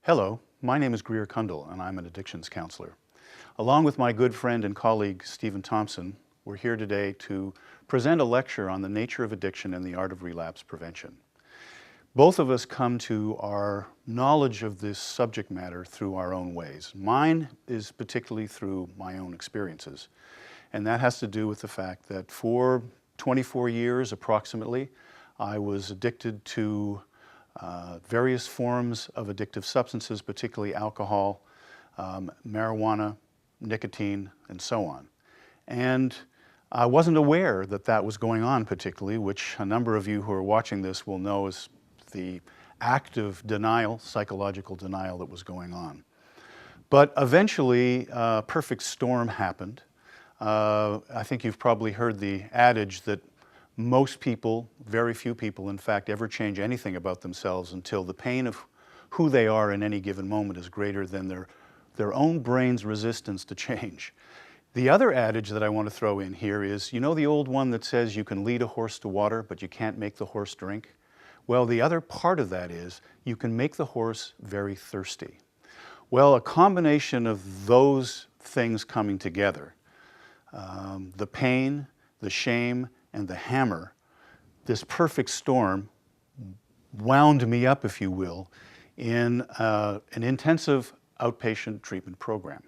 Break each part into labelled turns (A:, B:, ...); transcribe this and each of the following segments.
A: Hello, my name is Grier Cundill and I'm an addictions counselor. Along with my good friend and colleague Stephen Thompson, we're here today to present a lecture on the nature of addiction and the art of relapse prevention. Both of us come to our knowledge of this subject matter through our own ways. Mine is particularly through my own experiences, and that has to do with the fact that for 24 years approximately, I was addicted to various forms of addictive substances, particularly alcohol, marijuana, nicotine, and so on. And I wasn't aware that that was going on particularly, which a number of you who are watching this will know is the active denial, psychological denial that was going on. But eventually, a perfect storm happened. I think you've probably heard the adage that most people, very few people, in fact, ever change anything about themselves until the pain of who they are in any given moment is greater than their own brain's resistance to change. The other adage that I want to throw in here is, you know the old one that says you can lead a horse to water, but you can't make the horse drink? Well, the other part of that is you can make the horse very thirsty. Well, a combination of those things coming together, the pain, the shame, and the hammer, this perfect storm wound me up, if you will, in an intensive outpatient treatment program.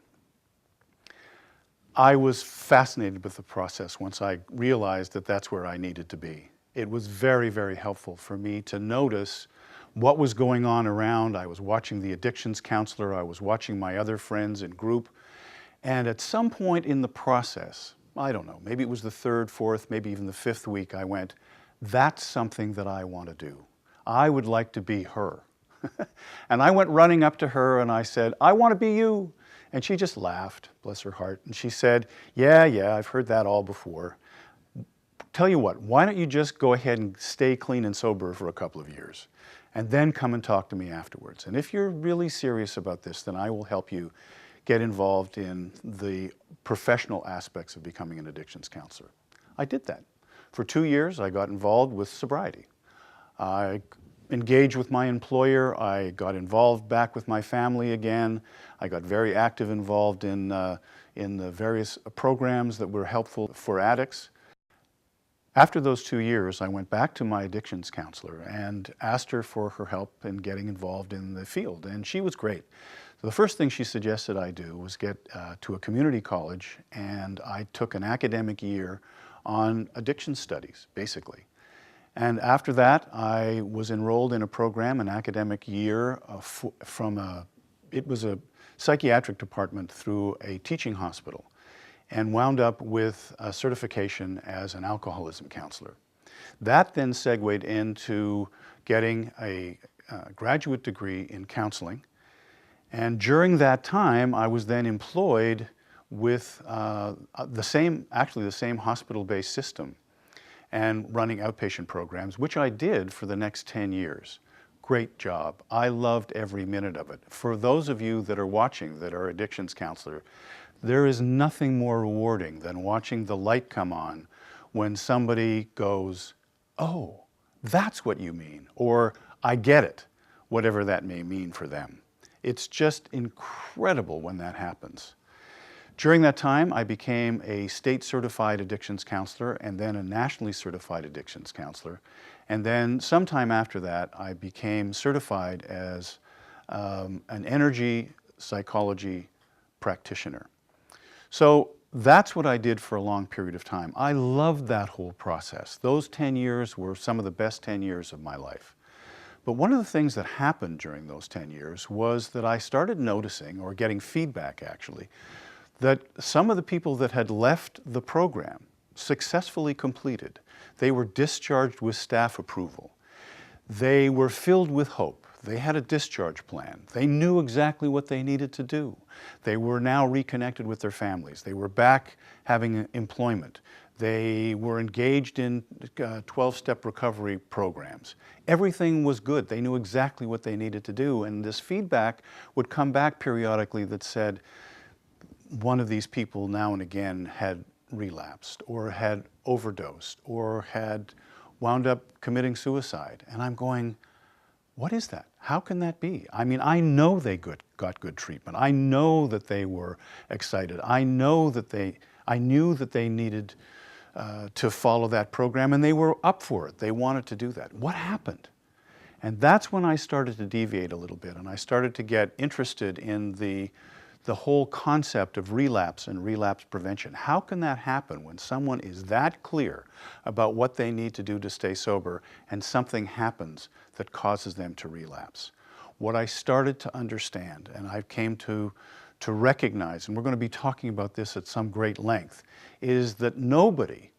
A: I was fascinated with the process once I realized that that's where I needed to be. It was very, very helpful for me to notice what was going on around. I was watching the addictions counselor, I was watching my other friends in group, and at some point in the process, I don't know, maybe it was the third, fourth, maybe even the fifth week, I went, that's something that I want to do. I would like to be her. And I went running up to her and I said, I want to be you. And she just laughed, bless her heart. And she said, yeah, I've heard that all before. Tell you what, why don't you just go ahead and stay clean and sober for a couple of years and then come and talk to me afterwards. And if you're really serious about this, then I will help you get involved in the professional aspects of becoming an addictions counselor. I did that. For 2 years, I got involved with sobriety. I engaged with my employer. I got involved back with my family again. I got very active involved in the various programs that were helpful for addicts. After those 2 years, I went back to my addictions counselor and asked her for her help in getting involved in the field, and she was great. So the first thing she suggested I do was get to a community college, and I took an academic year on addiction studies, basically. And after that, I was enrolled in a program, an academic year it was a psychiatric department through a teaching hospital, and wound up with a certification as an alcoholism counselor. That then segued into getting a graduate degree in counseling. And during that time, I was then employed with the same hospital-based system and running outpatient programs, which I did for the next 10 years. Great job. I loved every minute of it. For those of you that are watching that are addictions counselor, there is nothing more rewarding than watching the light come on when somebody goes, oh, that's what you mean, or I get it, whatever that may mean for them. It's just incredible when that happens. During that time, I became a state certified addictions counselor and then a nationally certified addictions counselor. And then sometime after that, I became certified as an energy psychology practitioner. So that's what I did for a long period of time. I loved that whole process. Those 10 years were some of the best 10 years of my life. But one of the things that happened during those 10 years was that I started noticing, or getting feedback actually, that some of the people that had left the program successfully completed. They were discharged with staff approval. They were filled with hope. They had a discharge plan. They knew exactly what they needed to do. They were now reconnected with their families. They were back having employment. They were engaged in 12-step recovery programs. Everything was good. They knew exactly what they needed to do. And this feedback would come back periodically that said, one of these people now and again had relapsed or had overdosed or had wound up committing suicide. And I'm going, What is that? How can that be? I mean, I know they got good treatment. I know that they were excited. I knew that they needed to follow that program, and they were up for it. They wanted to do that. What happened? And that's when I started to deviate a little bit, and I started to get interested in the whole concept of relapse and relapse prevention. How can that happen when someone is that clear about what they need to do to stay sober and something happens that causes them to relapse? What I started to understand, and I came to recognize, and we're going to be talking about this at some great length, is that nobody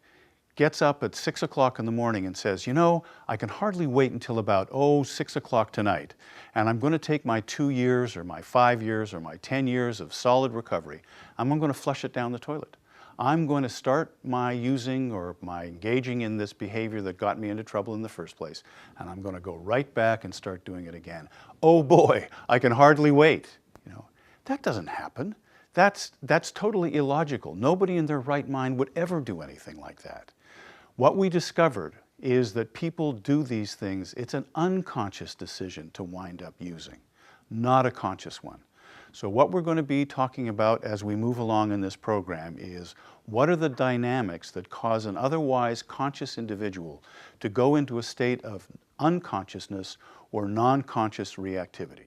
A: gets up at 6 o'clock in the morning and says, you know, I can hardly wait until about, 6 o'clock tonight, and I'm going to take my 2 years or my 5 years or my 10 years of solid recovery, I'm going to flush it down the toilet. I'm going to start my using or my engaging in this behavior that got me into trouble in the first place, and I'm going to go right back and start doing it again. Oh boy, I can hardly wait. You know, that doesn't happen. That's totally illogical. Nobody in their right mind would ever do anything like that. What we discovered is that people do these things. It's an unconscious decision to wind up using, not a conscious one. So what we're going to be talking about as we move along in this program is what are the dynamics that cause an otherwise conscious individual to go into a state of unconsciousness or non-conscious reactivity.